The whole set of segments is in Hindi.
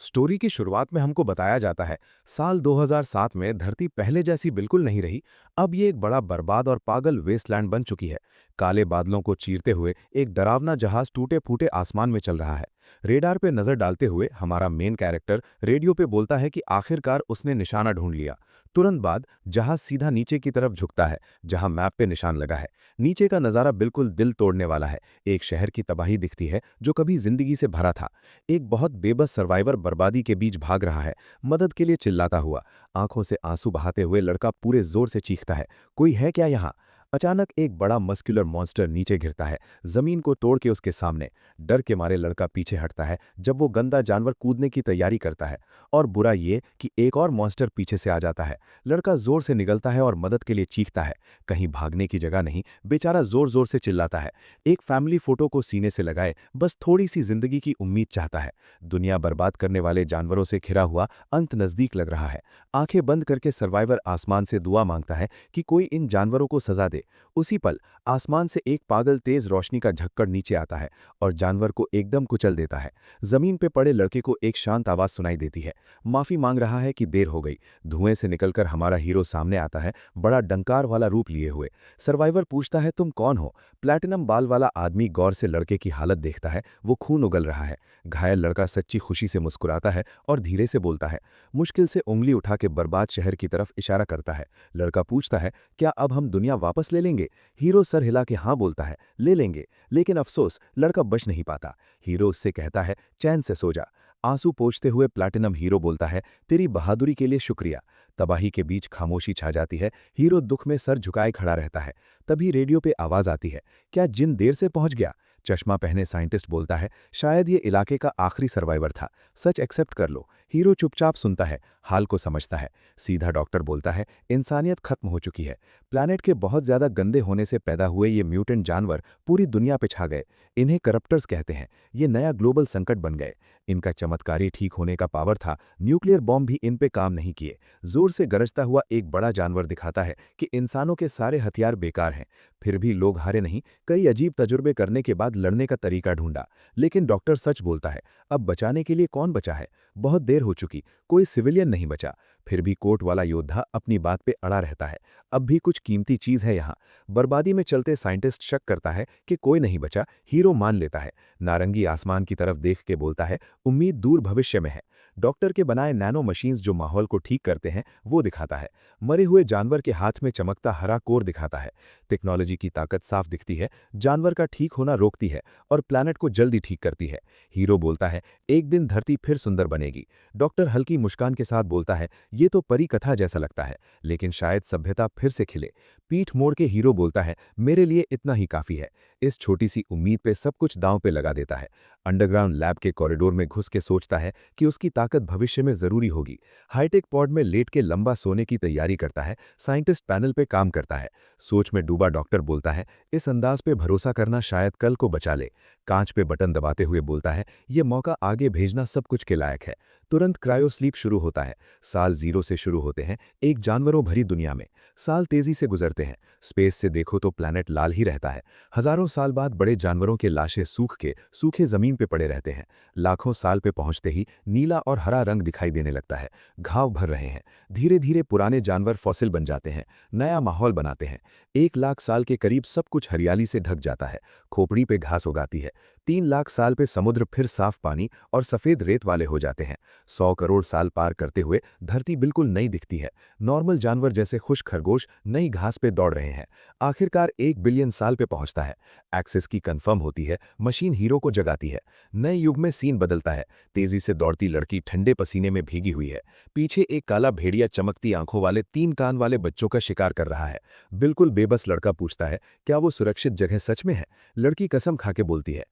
स्टोरी की शुरुआत में हमको बताया जाता है साल 2007 में धरती पहले जैसी बिल्कुल नहीं रही। अब ये एक बड़ा बर्बाद और पागल वेस्टलैंड बन चुकी है। काले बादलों को चीरते हुए एक डरावना जहाज टूटे फूटे आसमान में चल रहा है। रेडार पे नजर डालते हुए हमारा मेन कैरेक्टर रेडियो पे बोलता है कि आखिरकार उसने निशाना ढूंढ लिया। तुरंत बाद जहाज सीधा नीचे की तरफ झुकता है, जहां मैप पे निशान लगा है। नीचे का नज़ारा बिल्कुल दिल तोड़ने वाला है। एक शहर की तबाही दिखती है जो कभी जिंदगी से भरा था। एक बहुत बेबस सर्वाइवर बर्बादी के बीच भाग रहा है, मदद के लिए चिल्लाता हुआ। आंखों से आंसू बहाते हुए लड़का पूरे जोर से चीखता है, कोई है क्या यहाँ? अचानक एक बड़ा मस्कुलर मॉन्स्टर नीचे गिरता है, जमीन को तोड़ के उसके सामने। डर के मारे लड़का पीछे हटता है जब वो गंदा जानवर कूदने की तैयारी करता है। और बुरा ये कि एक और मॉन्स्टर पीछे से आ जाता है। लड़का जोर से निगलता है और मदद के लिए चीखता है। कहीं भागने की जगह नहीं, बेचारा जोर जोर से चिल्लाता है। एक फैमिली फोटो को सीने से लगाए बस थोड़ी सी जिंदगी की उम्मीद चाहता है। दुनिया बर्बाद करने वाले जानवरों से घिरा हुआ अंत नजदीक लग रहा है। आंखें बंद करके सर्वाइवर आसमान से दुआ मांगता है कि कोई इन जानवरों को सजा दे। उसी पल आसमान से एक पागल तेज रोशनी का झक्कड़ नीचे आता है और जानवर को एकदम कुचल देता है। जमीन पे पड़े लड़के को एक शांत आवाज सुनाई देती है, माफी मांग रहा है कि देर हो गई। धुएं से निकलकर हमारा हीरो सामने आता है, बड़ा डंकार वाला रूप लिए हुए। सर्वाइवर पूछता है, तुम कौन हो? प्लैटिनम बाल वाला आदमी गौर से लड़के की हालत देखता है, वो खून उगल रहा है। घायल लड़का सच्ची खुशी से मुस्कुराता है और धीरे से बोलता है। मुश्किल से उंगली उठा के बर्बाद शहर की तरफ इशारा करता है। लड़का पूछता है, क्या अब हम दुनिया वापस ले लेंगे? हीरो सर हिला के हाँ बोलता है, ले लेंगे। लेकिन अफसोस, लड़का बच नहीं पाता। हीरो उससे कहता है, चैन से सो जा। आंसू पोंछते हुए प्लैटिनम हीरो बोलता है, तेरी बहादुरी के लिए शुक्रिया। तबाही के बीच खामोशी छा जाती है। हीरो दुख में सर झुकाए खड़ा रहता है। तभी रेडियो पे आवाज आती है, क्या जिन देर से पहुंच गया? चश्मा पहने साइंटिस्ट बोलता है, शायद ये इलाके का आखिरी सर्वाइवर था, सच एक्सेप्ट कर लो। हीरो चुपचाप सुनता है, हाल को समझता है। सीधा डॉक्टर बोलता है, इंसानियत खत्म हो चुकी है। प्लैनेट के बहुत ज्यादा गंदे होने से पैदा हुए ये म्यूटेंट जानवर पूरी दुनिया पे छा गए। इन्हें करप्टर्स कहते हैं। ये नया ग्लोबल संकट बन गए। इनका चमत्कारी ठीक होने का पावर था, न्यूक्लियर बॉम्ब भी इन पे काम नहीं किए। जोर से गरजता हुआ एक बड़ा जानवर दिखाता है कि इंसानों के सारे हथियार बेकार हैं। फिर भी लोग हारे नहीं। कई अजीब तजुर्बे करने के बाद लड़ने का तरीका ढूंढा। लेकिन डॉक्टर सच बोलता है, अब बचाने के लिए कौन बचा है? बहुत देर हो चुकी, कोई सिविलियन नहीं बचा। फिर भी कोट वाला योद्धा अपनी बात पे अड़ा रहता है। अब भी कुछ कीमती चीज है यहाँ। बर्बादी में चलते साइंटिस्ट शक करता है कि कोई नहीं बचा। हीरो मान लेता है। नारंगी आसमान की तरफ देख के बोलता है, उम्मीद दूर भविष्य में है। डॉक्टर के बनाए नैनो मशीन्स जो माहौल को ठीक करते हैं वो दिखाता है। मरे हुए जानवर के हाथ में चमकता हरा कोर दिखाता है। टेक्नोलॉजी की ताकत साफ दिखती है। जानवर का ठीक होना रोकती है और प्लैनेट को जल्दी ठीक करती है। हीरो बोलता है, एक दिन धरती फिर सुंदर बनेगी। डॉक्टर हल्की मुस्कान के साथ बोलता है, ये तो परी कथा जैसा लगता है, लेकिन शायद सभ्यता फिर से खिले। पीठ मोड़ के हीरो बोलता है, मेरे लिए इतना ही काफी है। इस छोटी सी उम्मीद पे सब कुछ दांव पे लगा देता है। अंडरग्राउंड लैब के कॉरिडोर में घुस के सोचता है कि उसकी ताकत भविष्य में जरूरी होगी। हाईटेक पॉड में लेट के लंबा सोने की तैयारी करता है। साइंटिस्ट पैनल पे काम करता है। सोच में डूबा डॉक्टर बोलता है, इस अंदाज पे भरोसा करना शायद कल को बचा ले। कांच पे बटन दबाते हुए बोलता है, ये मौका आगे भेजना सब कुछ के लायक है। तुरंत क्रायो स्लीप शुरू होता है। साल जीरो से शुरू होते हैं एक जानवरों भरी दुनिया में। साल तेजी से गुजरते हैं। स्पेस से देखो तो प्लैनेट लाल ही रहता है। हजारों साल बाद बड़े जानवरों के लाशें सूख के सूखे जमीन पे पड़े रहते हैं। लाखों साल पे पहुंचते ही नीला और हरा रंग दिखाई देने लगता है। घाव भर रहे हैं। धीरे धीरे पुराने जानवर फॉसिल बन जाते हैं। नया माहौल बनाते हैं। 1 लाख साल के करीब सब कुछ हरियाली से ढक जाता है। खोपड़ी पे घास उगाती है। 3 लाख साल पे समुद्र फिर साफ पानी और सफेद रेत वाले हो जाते हैं। 100 करोड़ साल पार करते हुए धरती बिल्कुल नई दिखती है। नॉर्मल जानवर जैसे खुश खरगोश नई घास पे दौड़ रहे हैं। आखिरकार 1 बिलियन साल पे पहुंचता है। एक्सेस की कंफर्म होती है। मशीन हीरो को जगाती है। नए युग में सीन बदलता है। तेजी से दौड़ती लड़की ठंडे पसीने में भीगी हुई है। पीछे एक काला भेड़िया चमकती आंखों वाले 3 कान वाले बच्चों का शिकार कर रहा है। बिल्कुल बेबस लड़का पूछता है, क्या वो सुरक्षित जगह सच में है? लड़की कसम खा के बोलती है।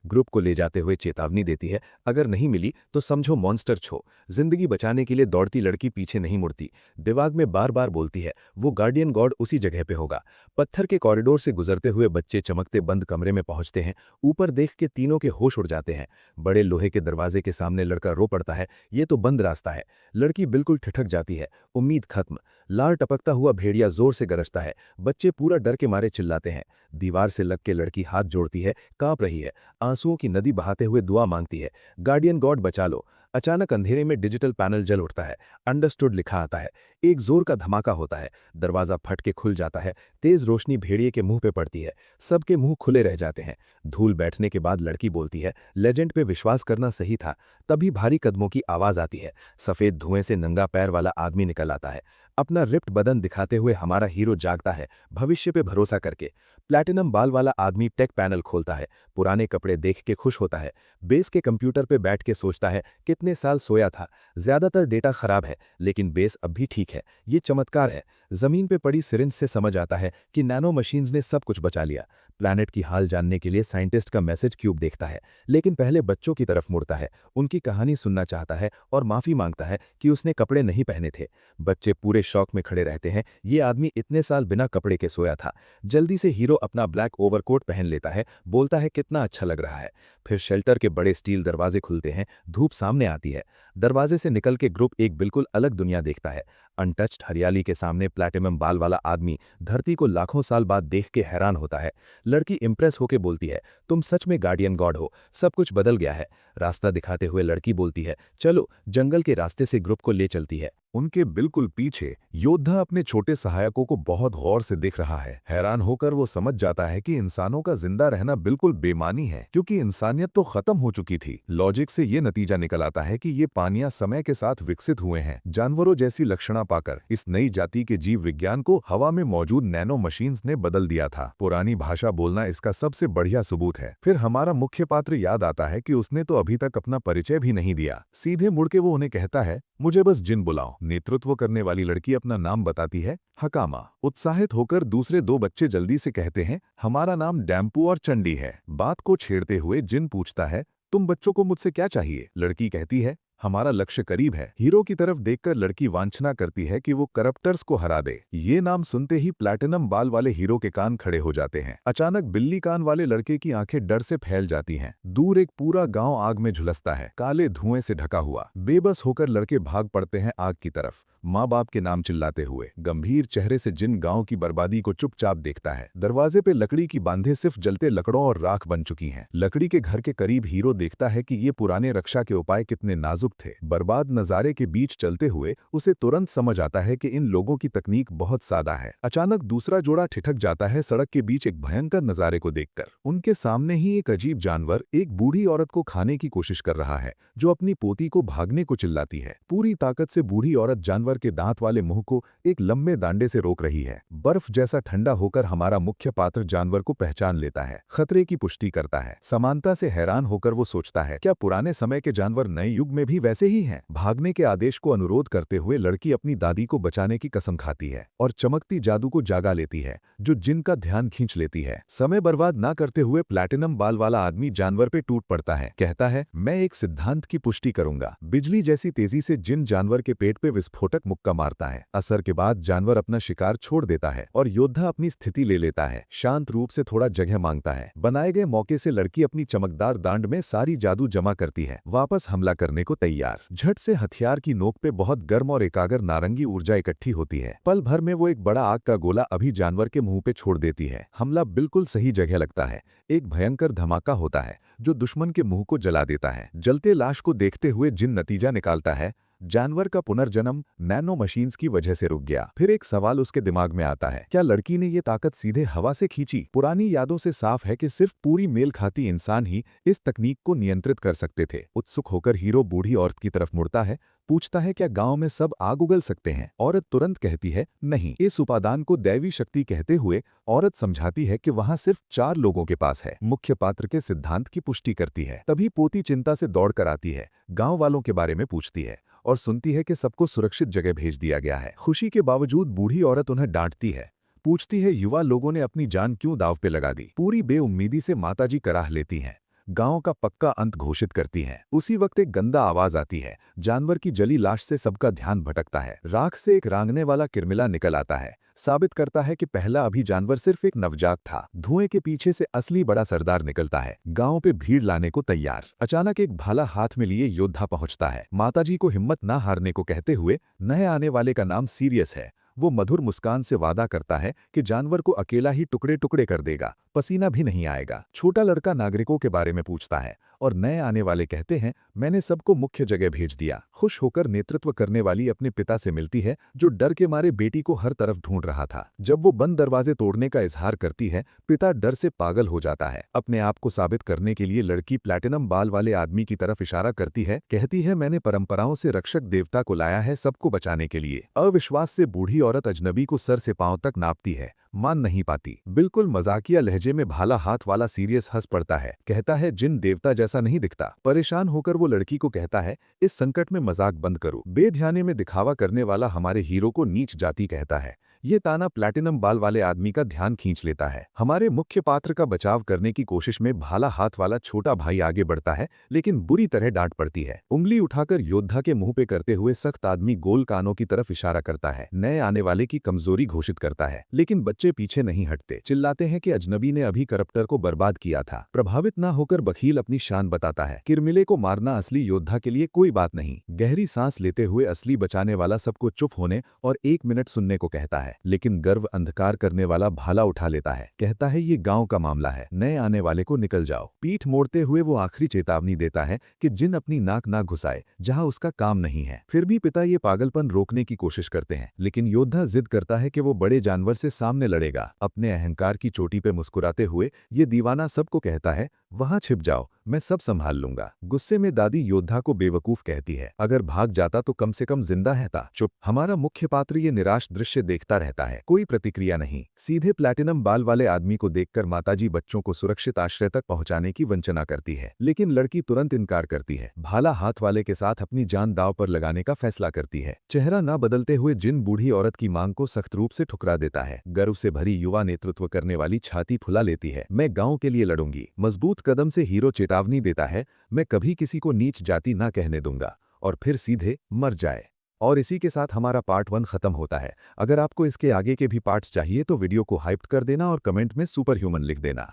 ग्रुप को ले जाते हुए चेतावनी देती है, अगर नहीं मिली तो समझो मॉन्स्टर छो। जिंदगी बचाने के लिए दौड़ती लड़की पीछे नहीं मुड़ती। दिमाग में बार बार बोलती है, वो गार्डियन गॉड उसी जगह पे होगा। पत्थर के कॉरिडोर से गुजरते हुए बच्चे चमकते बंद कमरे में पहुंचते हैं। ऊपर देख के तीनों के होश उड़ जाते हैं। बड़े लोहे के दरवाजे के सामने लड़का रो पड़ता है, ये तो बंद रास्ता है। लड़की बिल्कुल ठिठक जाती है। उम्मीद खत्म। लार टपकता हुआ भेड़िया जोर से गरजता है। बच्चे पूरा डर के मारे चिल्लाते हैं। दीवार से लग के लड़की हाथ जोड़ती है, कांप रही है। आंसुओं की नदी बहाते हुए दुआ मांगती है, गार्डियन गॉड बचा लो। अचानक अंधेरे में डिजिटल पैनल जल उठता है। अंडरस्टूड लिखा आता है। एक जोर का धमाका होता है। दरवाजा फट के खुल जाता है। तेज रोशनी भेड़िए के मुंह पे पड़ती है। सबके मुंह खुले रह जाते हैं। धूल बैठने के बाद लड़की बोलती है, लेजेंड पे विश्वास करना सही था। तभी भारी कदमों की आवाज आती है। सफेद धुएं से नंगा पैर वाला आदमी निकल आता है। अपना रिप्ड बदन दिखाते हुए हमारा हीरो जागता है, भविष्य पे भरोसा करके। प्लैटिनम बाल वाला आदमी टेक पैनल खोलता है। पुराने कपड़े देख के खुश होता है। बेस के कंप्यूटर पे बैठ के सोचता है, कितने साल सोया था। ज्यादातर डेटा खराब है, लेकिन बेस अब भी ठीक है। ये चमत्कार है। जमीन पे पड़ी सिरिंज से समझ आता है कि नैनो मशीन्स ने सब कुछ बचा लिया। प्लैनेट की हाल जानने के लिए साइंटिस्ट का मैसेज क्यूब देखता है, लेकिन पहले बच्चों की तरफ मुड़ता है। उनकी कहानी सुनना चाहता है और माफी मांगता है कि उसने कपड़े नहीं पहने थे। बच्चे पूरे शौक में खड़े रहते हैं। ये आदमी इतने साल बिना कपड़े के सोया था। जल्दी से हीरो अपना ब्लैक ओवरकोट पहन लेता है, बोलता है कितना अच्छा लग रहा है। फिर शेल्टर के बड़े स्टील दरवाजे खुलते हैं। धूप सामने आती है। दरवाजे से निकल के ग्रुप एक बिल्कुल अलग दुनिया देखता है। अनटच्ड हरियाली के सामने प्लैटिनम बाल वाला आदमी धरती को लाखों साल बाद देख के हैरान होता है। लड़की इंप्रेस होके बोलती है, तुम सच में गार्डियन गॉड हो, सब कुछ बदल गया है। रास्ता दिखाते हुए लड़की बोलती है, चलो जंगल के रास्ते से ग्रुप को ले चलती है। उनके बिल्कुल पीछे योद्धा अपने छोटे सहायकों को बहुत गौर से देख रहा है। हैरान होकर वो समझ जाता है कि इंसानों का जिंदा रहना बिल्कुल बेमानी है, क्योंकि इंसानियत तो खत्म हो चुकी थी। लॉजिक से ये नतीजा निकल आता है कि ये पानियां समय के साथ विकसित हुए हैं। जानवरों जैसी लक्षणा पाकर इस नई जाति के जीव विज्ञान को हवा में मौजूद नैनो मशीन्स ने बदल दिया था। पुरानी भाषा बोलना इसका सबसे बढ़िया सबूत है। फिर हमारा मुख्य पात्र याद आता है कि उसने तो अभी तक अपना परिचय भी नहीं दिया। सीधे मुड़ के वो उन्हें कहता है, मुझे बस जिन बुलाओ। नेतृत्व करने वाली लड़की अपना नाम बताती है, हकामा। उत्साहित होकर दूसरे दो बच्चे जल्दी से कहते हैं, हमारा नाम डैम्पू और चंडी है। बात को छेड़ते हुए जिन पूछता है, तुम बच्चों को मुझसे क्या चाहिए? लड़की कहती है, हमारा लक्ष्य करीब है। हीरो की तरफ देखकर लड़की वांछना करती है कि वो करप्टर्स को हरा दे। ये नाम सुनते ही प्लैटिनम बाल वाले हीरो के कान खड़े हो जाते हैं। अचानक बिल्ली कान वाले लड़के की आंखें डर से फैल जाती हैं। दूर एक पूरा गांव आग में झुलसता है, काले धुएं से ढका हुआ। बेबस होकर लड़के भाग पड़ते हैं आग की तरफ, माँ बाप के नाम चिल्लाते हुए। गंभीर चेहरे से जिन गांव की बर्बादी को चुपचाप देखता है। दरवाजे पे लकड़ी की बांधे सिर्फ जलते लकड़ों और राख बन चुकी हैं। लकड़ी के घर के करीब हीरो देखता है कि ये पुराने रक्षा के उपाय कितने नाजुक थे। बर्बाद नजारे के बीच चलते हुए उसे तुरंत समझ आता है कि इन लोगों की तकनीक बहुत सादा है। अचानक दूसरा जोड़ा ठिठक जाता है सड़क के बीच एक भयंकर नजारे को देखकर। उनके सामने ही एक अजीब जानवर एक बूढ़ी औरत को खाने की कोशिश कर रहा है, जो अपनी पोती को भागने को चिल्लाती है। पूरी ताकत से बूढ़ी औरत जानवर के दांत वाले मुंह को एक लंबे डांडे से रोक रही है। बर्फ जैसा ठंडा होकर हमारा मुख्य पात्र जानवर को पहचान लेता है, खतरे की पुष्टि करता है। समानता से हैरान होकर वो सोचता है, क्या पुराने समय के जानवर नए युग में भी वैसे ही हैं? भागने के आदेश को अनुरोध करते हुए लड़की अपनी दादी को बचाने की कसम खाती है और चमकती जादू को जागा लेती है, जो जिनका ध्यान खींच लेती है। समय बर्बाद ना करते हुए प्लैटिनम बाल वाला आदमी जानवर पे टूट पड़ता है, कहता है, मैं एक सिद्धांत की पुष्टि करूंगा। बिजली जैसी तेजी से जिन जानवर के पेट पे विस्फोटक मुक्का मारता है। असर के बाद जानवर अपना शिकार छोड़ देता है और योद्धा अपनी स्थिति ले लेता है। शांत रूप से थोड़ा जगह मांगता है। बनाए गए मौके से लड़की अपनी चमकदार दांड में सारी जादू जमा करती है, वापस हमला करने को तैयार। झट से हथियार की नोक पे बहुत गर्म और एकाग्र नारंगी ऊर्जा इकट्ठी होती है। पल भर में वो एक बड़ा आग का गोला अभी जानवर के मुंह पे छोड़ देती है। हमला बिल्कुल सही जगह लगता है। एक भयंकर धमाका होता है जो दुश्मन के मुंह को जला देता है। जलते लाश को देखते हुए जिन नतीजा निकालता है, जानवर का पुनर्जन्म नैनो मशीन्स की वजह से रुक गया। फिर एक सवाल उसके दिमाग में आता है, क्या लड़की ने ये ताकत सीधे हवा से खींची? पुरानी यादों से साफ है कि सिर्फ पूरी मेल खाती इंसान ही इस तकनीक को नियंत्रित कर सकते थे। उत्सुक होकर हीरो बूढ़ी औरत की तरफ मुड़ता है, पूछता है, क्या गांव में सब आग उगल सकते हैं? औरत तुरंत कहती है, नहीं। इस उपादान को दैवी शक्ति कहते हुए औरत समझाती है कि वहां सिर्फ 4 लोगों के पास है। मुख्य पात्र के सिद्धांत की पुष्टि करती है। तभी पोती चिंता से दौड़ कर आती है, गांव वालों के बारे में पूछती है और सुनती है कि सबको सुरक्षित जगह भेज दिया गया है। खुशी के बावजूद बूढ़ी औरत उन्हें डांटती है, पूछती है, युवा लोगों ने अपनी जान क्यों दांव पे लगा दी? पूरी बेउम्मीदी से माताजी कराह लेती हैं, गांव का पक्का अंत घोषित करती हैं। उसी वक्त एक गंदा आवाज आती है। जानवर की जली लाश से सबका ध्यान भटकता है। राख से एक रांगने वाला किरमिला निकल आता है, साबित करता है कि पहला अभी जानवर सिर्फ एक नवजात था। धुएं के पीछे से असली बड़ा सरदार निकलता है, गांव पे भीड़ लाने को तैयार। अचानक एक भाला हाथ में लिए योद्धा पहुंचता है, माताजी को हिम्मत ना हारने को कहते हुए नए आने वाले का नाम सीरियस है। वो मधुर मुस्कान से वादा करता है कि जानवर को अकेला ही टुकड़े टुकड़े कर देगा, पसीना भी नहीं आएगा। छोटा लड़का नागरिकों के बारे में पूछता है और नए आने वाले कहते हैं, मैंने सबको मुख्य जगह भेज दिया। खुश होकर नेतृत्व करने वाली अपने पिता से मिलती है, जो डर के मारे बेटी को हर तरफ ढूंढ रहा था। जब वो बंद दरवाजे तोड़ने का इजहार करती है, पिता डर से पागल हो जाता है। अपने आप को साबित करने के लिए लड़की प्लैटिनम बाल वाले आदमी की तरफ इशारा करती है, कहती है, मैंने परंपराओं से रक्षक देवता को लाया है सबको बचाने के लिए। अविश्वास से बूढ़ी औरत अजनबी को सर से पांव तक नापती है, मान नहीं पाती। बिल्कुल मजाकिया लहजे में भाला हाथ वाला सीरियस हंस पड़ता है, कहता है, जिन देवता जैसा नहीं दिखता। परेशान होकर वो लड़की को कहता है, इस संकट में मजाक बंद करो। बेध्याने में दिखावा करने वाला हमारे हीरो को नीच जाति कहता है। ये ताना प्लैटिनम बाल वाले आदमी का ध्यान खींच लेता है। हमारे मुख्य पात्र का बचाव करने की कोशिश में भाला हाथ वाला छोटा भाई आगे बढ़ता है, लेकिन बुरी तरह डांट पड़ती है। उंगली उठाकर योद्धा के मुंह पे करते हुए सख्त आदमी गोल कानों की तरफ इशारा करता है, नए आने वाले की कमजोरी घोषित करता है। लेकिन बच्चे पीछे नहीं हटते, चिल्लाते हैं कि अजनबी ने अभी करप्टर को बर्बाद किया था। प्रभावित ना होकर बखील अपनी शान बताता है, किरमिले को मारना असली योद्धा के लिए कोई बात नहीं। गहरी सांस लेते हुए असली बचाने वाला सबको चुप होने और 1 मिनट सुनने को कहता है। लेकिन गर्व अंधकार करने वाला भाला उठा लेता है, कहता है, ये गांव का मामला है, नए आने वाले को निकल जाओ। पीठ मोड़ते हुए वो आखिरी चेतावनी देता है कि जिन अपनी नाक ना घुसाए जहां उसका काम नहीं है। फिर भी पिता ये पागलपन रोकने की कोशिश करते हैं, लेकिन योद्धा जिद करता है कि वो बड़े जानवर से सामने लड़ेगा। अपने अहंकार की चोटी पे मुस्कुराते हुए ये दीवाना सबको कहता है, वहां छिप जाओ, मैं सब संभाल लूंगा। गुस्से में दादी योद्धा को बेवकूफ कहती है, अगर भाग जाता तो कम से कम जिंदा रहता। चुप। हमारा मुख्य पात्र ये निराश दृश्य देखता रहता है, कोई प्रतिक्रिया नहीं। सीधे प्लैटिनम बाल वाले आदमी को देखकर माताजी बच्चों को सुरक्षित आश्रय तक पहुंचाने की वंचना करती है, लेकिन लड़की तुरंत इनकार करती है। भाला हाथ वाले के साथ अपनी जान दांव पर लगाने का फैसला करती है। चेहरा न बदलते हुए जिन बूढ़ी औरत की मांग को सख्त रूप से ठुकरा देता है। गर्व से भरी युवा नेतृत्व करने वाली छाती फुला लेती है, मैं गांव के लिए लड़ूंगी। मजबूत कदम से हीरो चेतावनी देता है, मैं कभी किसी को नीच जाति ना कहने दूंगा, और फिर सीधे मर जाए। और इसी के साथ हमारा पार्ट 1 खत्म होता है। अगर आपको इसके आगे के भी पार्ट्स चाहिए तो वीडियो को हाइप कर देना और कमेंट में सुपर ह्यूमन लिख देना।